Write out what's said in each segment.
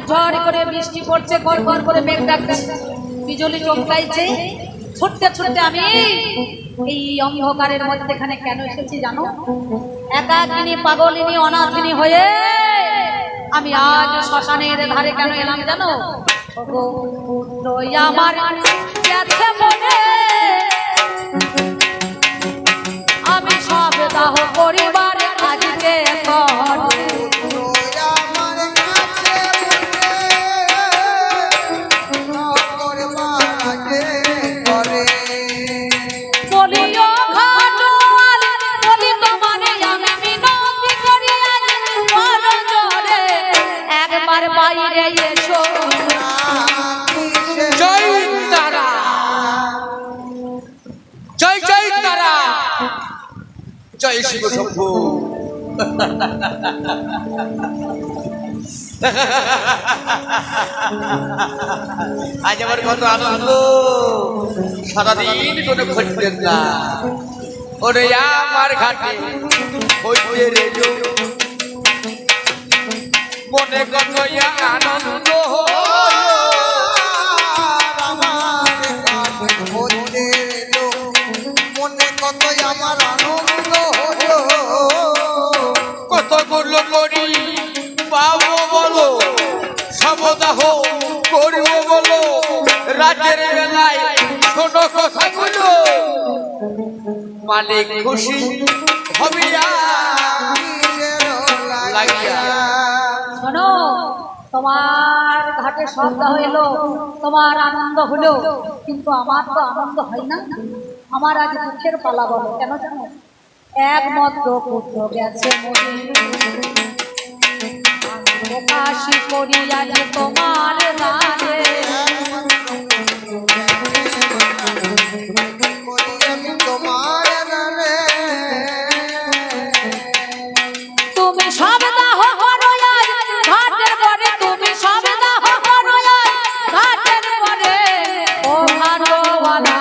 ঝড় করে বৃষ্টি পড়ছে, ঘর ঘর করে মেঘ ডাকছে, বিজলি চমকাইছে। ছুটতে ছুটতে আমি এই অন্ধকারের মধ্যেখানে কেন এসেছি জানো? একাকিনী, পাগলিনী, অনাথিনী হয়ে আমি আজ শ্মশানের ধারে কেন এলাম জানো? আমার গেছে মনে, আমি সব দাহ পরিবার আজকে করে। জয় শিব শম্ভু। আজ আমার কত আনন্দ, সারাদিন কোনো খোঁজবেন না। ওরে আমার ঘাটে হইতে রেজো, মনে কত আনন্দ, মনে কত আমার আনন্দ, কতগুলো করি পাবো বলো, সবদাহ করব বলো, রাতের বেলায় ছোট কথা বলো, মালিক খুশি হবিয়া লাগিয়া। শোনো, তোমার ঘাটে সন্ধ্যা হইল, তোমার আনন্দ হলো, কিন্তু আমার তো আনন্দ হয় না। আমার আজ দুঃখের পালা। বলো কেন জানো? একমাত্র পুত্র গেছে প্রকাশী করি আজ তোমার রাজে। তুমি সব দাহ করো আজ ঘাটের পরে, তুমি সব দাহ করো আজ ঘাটের পরে, ও ভালোবালা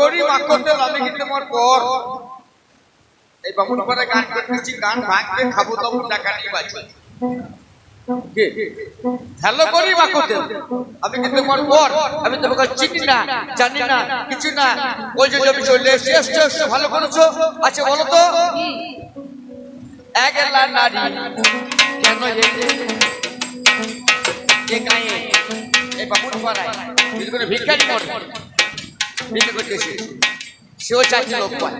করি মাকতে আমি কিন্তু মোর কর এই বামুন করে গান করতেছি, গান ভাঙতে খাবো তখন টাকা নিয়ে বাঁচি। কে হ্যালো করি মাকতে আমি কিন্তু মোর কর, আমি তোমাকে চিনি না, জানি না, কিছু না। ওই যে আমি চলে এসেছি, ভালো করেছো। আচ্ছা বলো তো, একলা নারী কেন এই গায়ে এই বামুন পাড়ায় যদি কোনো ভিক্ষারি মরে ভিক্ষা করতেছে, সেও চাচ্ছে লোক পায়।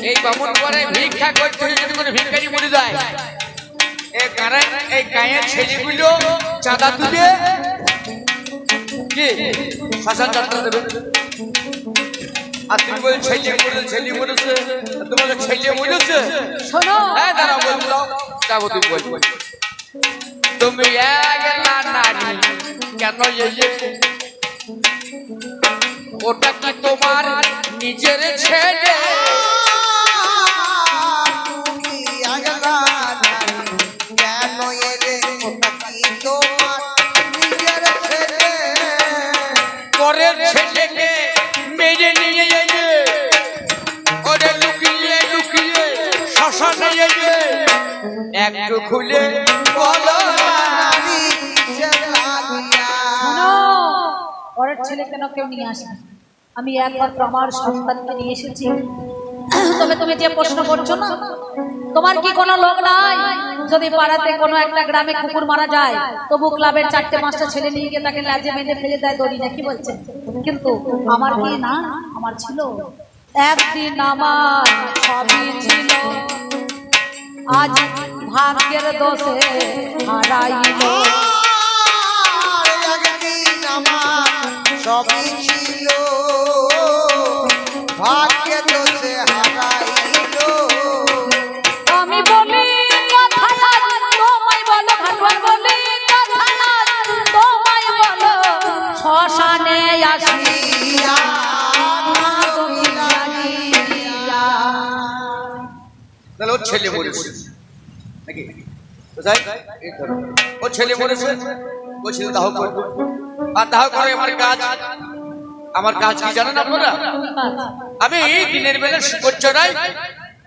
এই বামুন পরে ভিক্ষা করতেছে, যদি কোনো ভিক্ষারি মরে যায়, এই গায়ের ছেলেগুলো চাঁদা তুলে কি শ্মশান যাত্রা দেবে। আর তুমি বল ছেলে মরেছে, ছেলে মরেছে, তোমাদের ছেলে মরেছে। শোনো, হ্যাঁ দাঁড়াও বলছো, যাবো তুমি বলবো। তুমি একলা নারী কেন ওটা কি তোমার নিজের ছেলে? পরের ছেলেকে মেরে নিয়ে এলে, ওরে লুকিয়ে লুকিয়ে শ্মশানে এলে, একটু খুলে বলো। পরের ছেলে কেন কেউ নিয়ে আসে? আমি একমাত্র আমার সন্তানকে নিয়ে এসেছি। তবে তুমি যে প্রশ্ন করছো না, তোমার কি কোনো লোক নাই? যদি পাড়াতে কোনো একটা গ্রামে কুকুর মারা যায়, তবু ক্লাবের 4-5টা ছেলে নিয়ে গিয়ে তাকে লাজে বেঁধে ফেলে দেয় দড়ি না, কি বলছেন? কিন্তু আমার কি না? আমার ছিল একদিন, আমার সবই ছিল, আজ ভাগ্যের দোষে হারাইল। সবই ছিল, ভাগ্য দোষে হারাইল। আমি বলি কথা না, তোমায় বলো ভগবান, বলি কথা না, তোমায় বলো শ্মশানে আসিয়া তাহলে ওর ছেলে মরেছে নাকি? কোথায়? ওর ছেলে মরেছে, ওর ছেলে দাহ করবে। আর দাহ করে আমার কাজ কি জানেন আপনারা? আমি দিনের বেলা শিকড় চড়াই,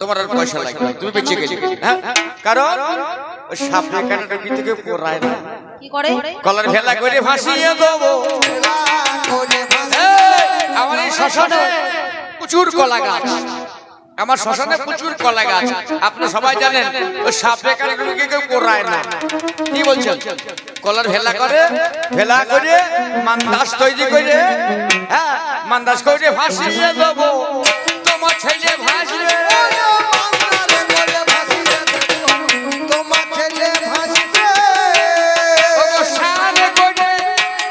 তোমার আর পয়সা লাগবে না, তুমি বেঁচে গেলে। হ্যাঁ, কারণ ওই সাপে কাটাটা কি থেকে পড়ায় না, কি করে? কলার ভেলা করে ভাসিয়ে দেবো। খেলা করে ভাসি এই, আমার এই শ্মশানে প্রচুর কলা গাছ, আমার শ্মশানে প্রচুর কলা গাছ। আপনি সবাই জানেন ওই সাপে কাটাটা কেউ পড়ায় না। কি বলছেন? কলার ভেলা করে, ভেলা করে মান্দাস তৈরি করে, হ্যাঁ মান্দাস করে ভাসিয়ে দেবো। তোমার ছেলে ভাসবে, মান্দারে করে ভাসিয়ে দেবো, তোমার ছেলে ভাসবে। ওগো সারে করে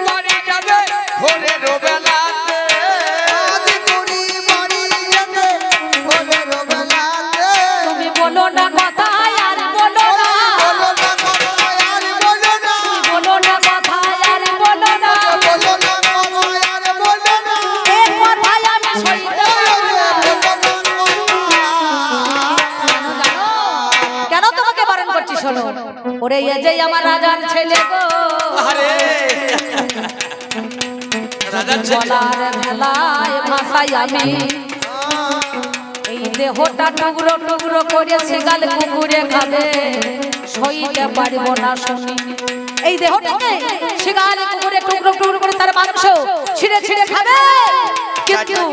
বাড়ি যাবে ভোরের বেলাতে। আদি করি বাড়ি যেতে ভোরের বেলাতে। তুমি বলো না কথা আর বলো না, বলো না কথা আর বলো না, বলো না কথা আর বলো না, বলো না কথা আর বলো না। এই কথাই আমি সইতে পারবো না। জানো কেন তোমাকে বারণ করছি? শোনো, ওরে এ যে আমার রাজার ছেলে গো, আরে রাজার ছেলে, গলার ভেলায় ভাসাই আমি এই দেহটা টুকরো টুকরো করে শিগাল কুকুরে খাবে, সইতে পারবো না শুনি। এই দেহটাকে শিগাল কুকুরে টুকরো টুকরো করে তার মাংস ছিঁড়ে ছিঁড়ে খাবে, কিন্তু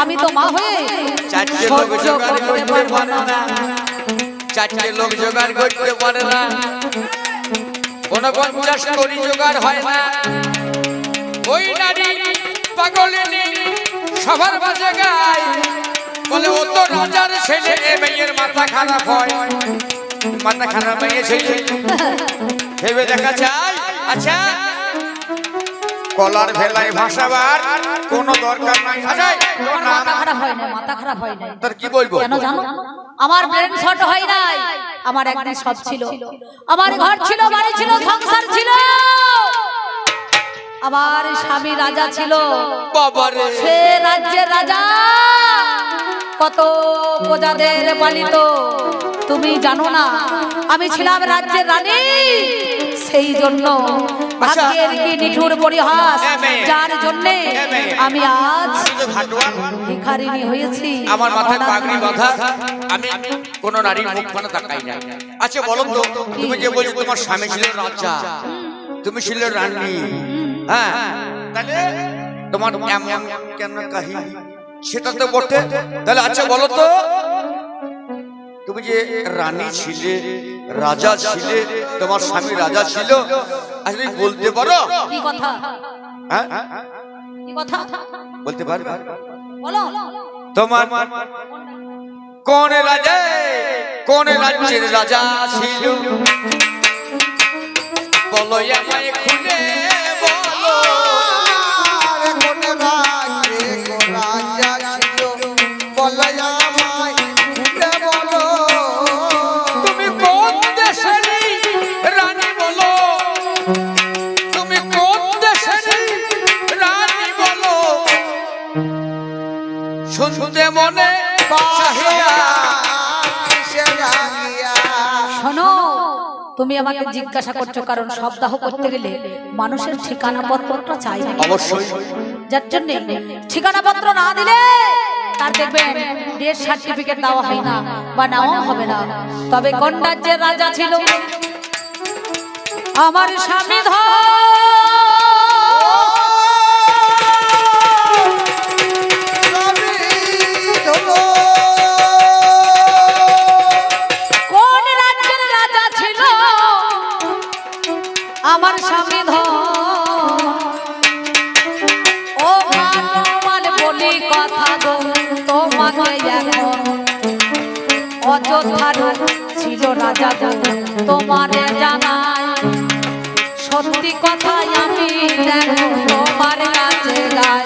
আমি তো মা হয়ে চারটে লোক সহ্য জোগাড় করতে করতে পারবো পারে না। না, চারটে লোক জোগাড় করতে পারে না, 49 কোটি জোগাড় হয় না। ওই নারী পাগলিনী সবার মাঝে গায়, বলে ও তো রাজার ছেলে, এ মেয়ের মাথা খারাপ হয়। মাথা খারাপ মেয়ে ছেলে ভেবে দেখা যায়। আচ্ছা, কলার ভেলায় ভাসাবার কোনো দরকার নাই। আচ্ছা, তোমার নাম মাথা খারাপ হয় না, মাথা খারাপ হয় না। তোর কি বলবো? কেন জানো? আমার ব্রেন শর্ট হয় নাই, আমার একদিন সব ছিল, আমার ঘর ছিল, বাড়ি ছিল, সংসার ছিল, আমার স্বামী রাজা ছিল, বাবারে, সে রাজ্যের রাজা, কত প্রজাদের পালিত। তুমি জানো না আমি ছিলাম রাজ্যের রানী, সেই জন্য ভাগ্যের কি নিঠুর পরিহাস, যার জন্য আমি আজ তো ঘাটওয়াল, ভিখারিনী হয়েছি। আমার মাথায় পাগড়ি বাঁধা, আমি কোন নারীর মুখ পানে তাকাই না। আচ্ছা বলো তো, তুমি যে বলছো তোমার স্বামী ছিল রাজা, তুমি ছিল রানী, হ্যাঁ, তাহলে তোমার এমন কেন কাহিনী? সেটা তো বটে। তাহলে আচ্ছা বলো তো, তুমি যে রানী ছিলে, রাজা ছিলে, তোমার স্বামী রাজা ছিল, আচ্ছা তুমি বলতে পারো? কি কথা? হ্যাঁ, কি কথা বলতে পারবে? বলো। তোমার কোন রাজা, কোন রাজ্যের রাজা ছিল? বলো আমায় খুলে বলো। আর কোন রাজ্যে কোন রাজা ছিল, বলো আমায় খুলে বলো। তুমি কোন দেশেরই রানী বলো, তুমি কোন দেশেরই রানী বলো, শুনতে মনে চাহিদা। শোনো, তুমি আমাকে জিজ্ঞাসা করছো কারণ সপ্তাহ করতে গেলে মানুষের ঠিকানা পত্রটা চাই, অবশ্যই যার জন্য ঠিকানা পত্র না দিলে তার দেখবেন ডেথ সার্টিফিকেট দেওয়া হয় না বা নেওয়া হবে না। তবে কোন রাজ্যের রাজা ছিল আমার স্বামী কোন রাজ্যের রাজা ছিল আমার স্বামী ও ভানুমান বলি কথা গো তোমাকে এখন অযোধ্যার ছিল রাজা গো তোমারে জানাই সত্যি কথাই আমি দেখো তোমার কাছে গাই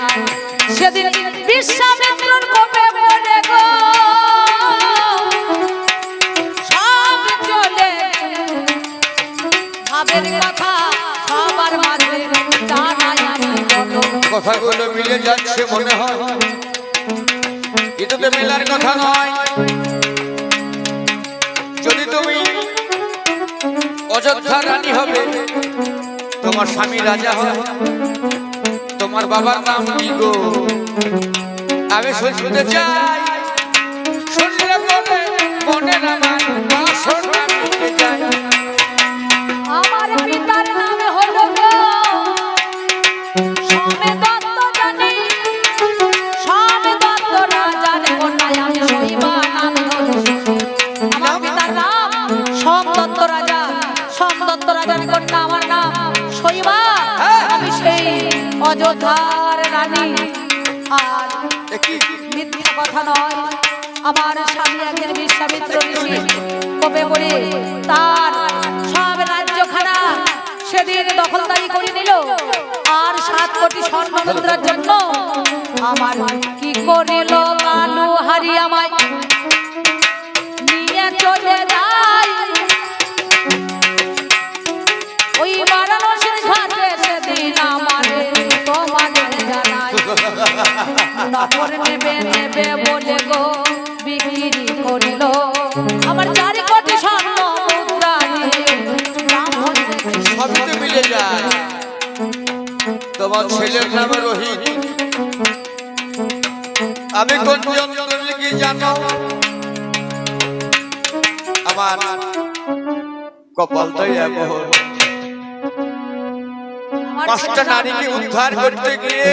সেদিন বিশ্বামিত্রর কোপে পড়ে গো সব চলে ভাবের কথা সবার মাঝে জানাই আমি বলো কথাগুলো মিলে যাচ্ছে মনে হয়, কিন্তু তো মেলার কথা নয়। যদি তুমি অযোধ্যা রানী হবে, তোমার স্বামী রাজা হয়, তোমার বাবার নাম কি গো? আমি শুনতে চাই, শুনলে মনে স্বামী দত্ত জানি স্বামী দত্ত রাজার কন্যায় আমি শৈবা নাম ধরে আমার পিতার নাম সোম দত্ত রাজা সোম দত্ত রাজার কন্যা আমার নাম শৈবা আমি সেই অযোধ্যার রানী আর মিথ্যা কথা নয় আমার স্বামী একজন বিশ্বামিত্র ঋষি কবে করে তার সব রাজ্যখানা সেদিন দখলদারি করে নিল আর 7 কোটি স্বর্ণ মুদ্রার জন্য আমার কি করিল কালু হারি আমায় নিয়ে চলে যায় ওই বারাণসীর ঘাটে সেদিন আমারে তোমাদের জানাই নগর নেবে নেবে বলে গো বিক্রি করিল আমার 4 কোটি স্বর্ণ মুদ্রা নিয়ে ব্রাহ্মণ সবই তো মিলে যায়। তোমার ছেলের নাম রোহিত, আমি কোন তুমি কি জানো? আমার কপালটাই এমন, 5টা নারীকে উদ্ধার করতে গিয়ে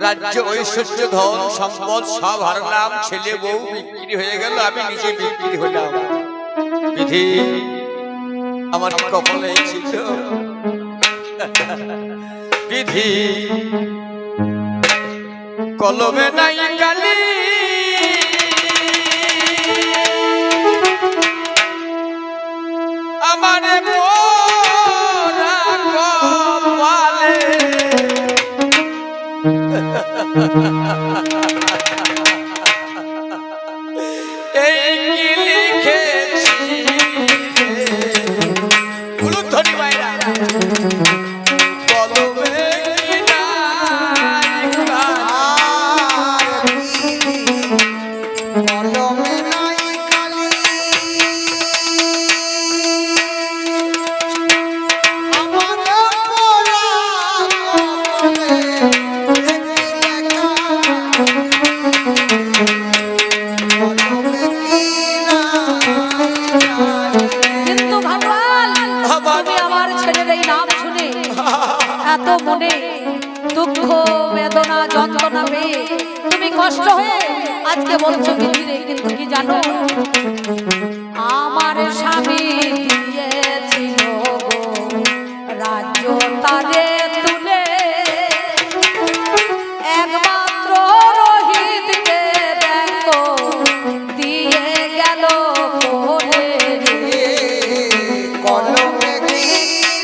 রাজ্য ঐশ্বর্য ধন সম্পদ সব হারলাম, ছেলে বউ বিক্রি হয়ে গেল, আমি নিজে বিক্রি হলাম। বিধি আমার কপালে ছিল, বিধি কলমে নাই কালি, আমার মোরা কপালে এই কি লিখেছি ধনী ভাইরা কলমে কি নাই কলমে নাই কালি আমার পোড়া কলমে লেখা কলমে কি নাই কিন্তু ভগবান তুমি আমার ছেলের এই নাম শুনে এত মনে দুঃখ বেদনা যন্ত্রণা পেয়ে তুমি কষ্ট হয়ে আজকে বলছো বিধিরে, কিন্তু কি জানো আমার স্বামী দিয়েছিল গো রাজ্য তারে তুলে একমাত্র রোহিতকে দেখো দিয়ে গেল কোলে রে। কলমে কি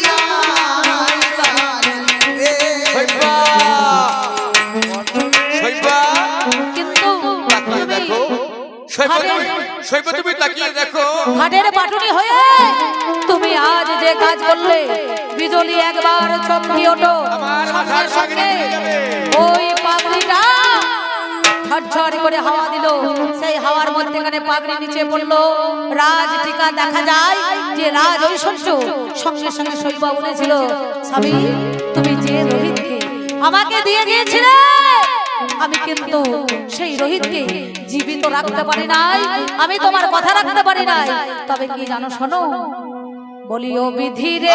নাই রে শৈবা, শৈবা কিন্তু তাকিয়ে দেখো, শৈবা তুমি তাকিয়ে দেখো, ঘাটের পাটুনি হয়ে তুমি আজ যে কাজ করলে বিজলি একবার চমকি ওঠো আমার সঙ্গে মাথার সঙ্গে পাগড়ি উড়ে যাবে। ওই পাগড়িটা ঝরঝর করে হাওয়া দিল, সেই হাওয়ার মধ্যেখানে পাগড়ি নিচে পড়লো, রাজ টিকা দেখা যায় যে রাজ ঐশ্বর্য। সঙ্গে সঙ্গে শৈবা বলেছিল স্বামী তুমি যে রোহিতকে আমাকে দিয়ে গিয়েছিলে আমি কিন্তু সেই রোহিতকে জীবিত রাখতে পারি নাই, আমি তোমার কথা রাখতে পারি নাই। তবে কি জানো শোনো, বলিও বিধি রে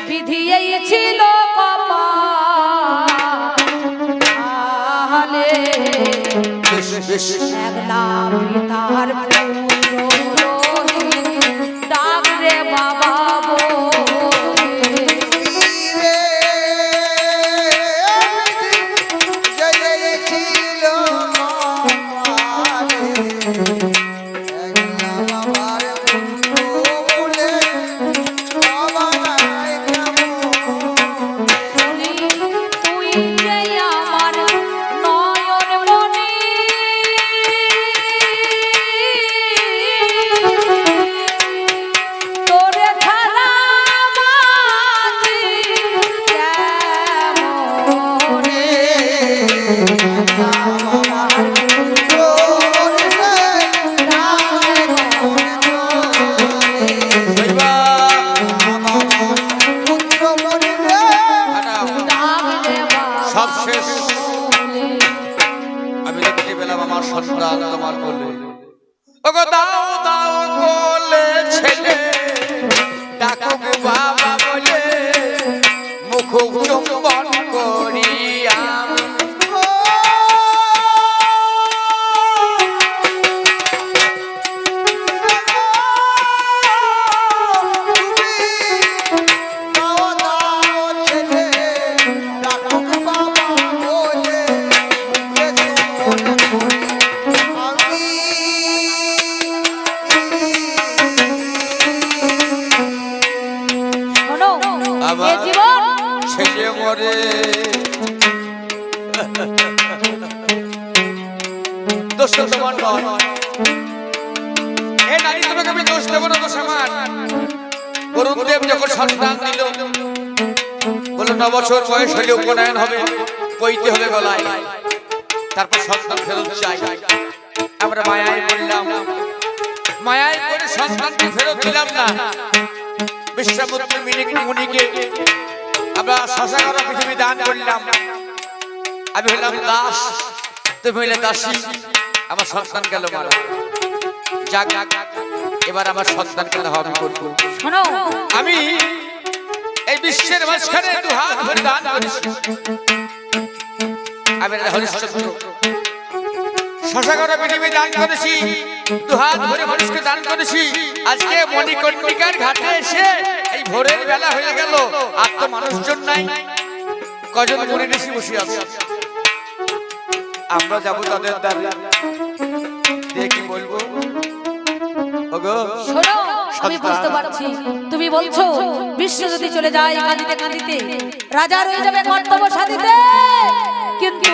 বিধি এই ছিল কপালে একলা পিতার পুত্র রোহিত ডাক রে বাবা বলে। রে জয় ছিল কপালে একলা বাবার পুত্র বলে আমার এ জীবন ছেলে মরে দোষ তো তোমার নয়। এ নারী, তোমাকে আমি দোষ দেবো না, দোষ আমার। বরুণদেব যখন সন্তান দিল, বলল 9 বছর বয়স হলে উপনয়ন হবে, কইতে হবে গলায়, তারপর সন্তান ফেরত চাই। আমরা মায়ায় পড়লাম, মায়ায় করে সন্তানকে ফেরত দিলাম না। বিশ্বামিত্র মুনিকে আমরা শশাঙ্করা পৃথিবী দান করলাম। আমি হলাম দাস, তুমি হইলে দাসী। আমার সন্তান গেল মারা। যাক, এবার আমার সন্তান কেন হবে করবো। শোনো, আমি এই বিশ্বের মাঝখানে 2 হাত ভরে দান করেছি। আমি হরিশ্চন্দ্র শশাঙ্করা পৃথিবী দান করেছি, 2 হাত ভরে মানুষকে দান করেছি। আজকে মণিকর্ণিকার ঘাটে এসে এই ভোরের বেলা হয়ে গেল, আর তো মানুষজন নাই। কজন মনে ঋষি বসে আছে, আমরা যাবো তাদের দ্বারে। দেখি বলবো, ওগো শোনো, আমি বুঝতে পারছি তুমি বলছো বিশ্ব যদি চলে যায় কাঁদিতে কাঁদিতে, রাজা রয়ে যাবে কর্তব্য সাধিতে। কিন্তু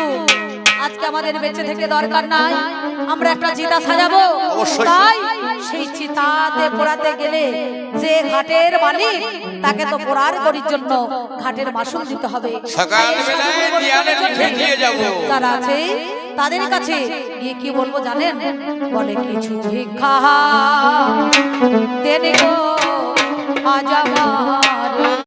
আজকে আমাদের বেঁচে থেকে দরকার নাই, আমরা একটা চিতা সাজাবো। অবশ্যই। তাই সেই চিতাতে পোড়াতে গেলে যে ঘাটের মালিক, তাকে তো পোড়ার করির জন্য ঘাটের মাসুল দিতে হবে। সকালবেলায় দেয়ালে লিখে দিয়ে যাবো। যারা আছে তাদের কাছে গিয়ে কি বলবো জানেন? বলে কিছু ভিক্ষা দেনে গো আজ আমার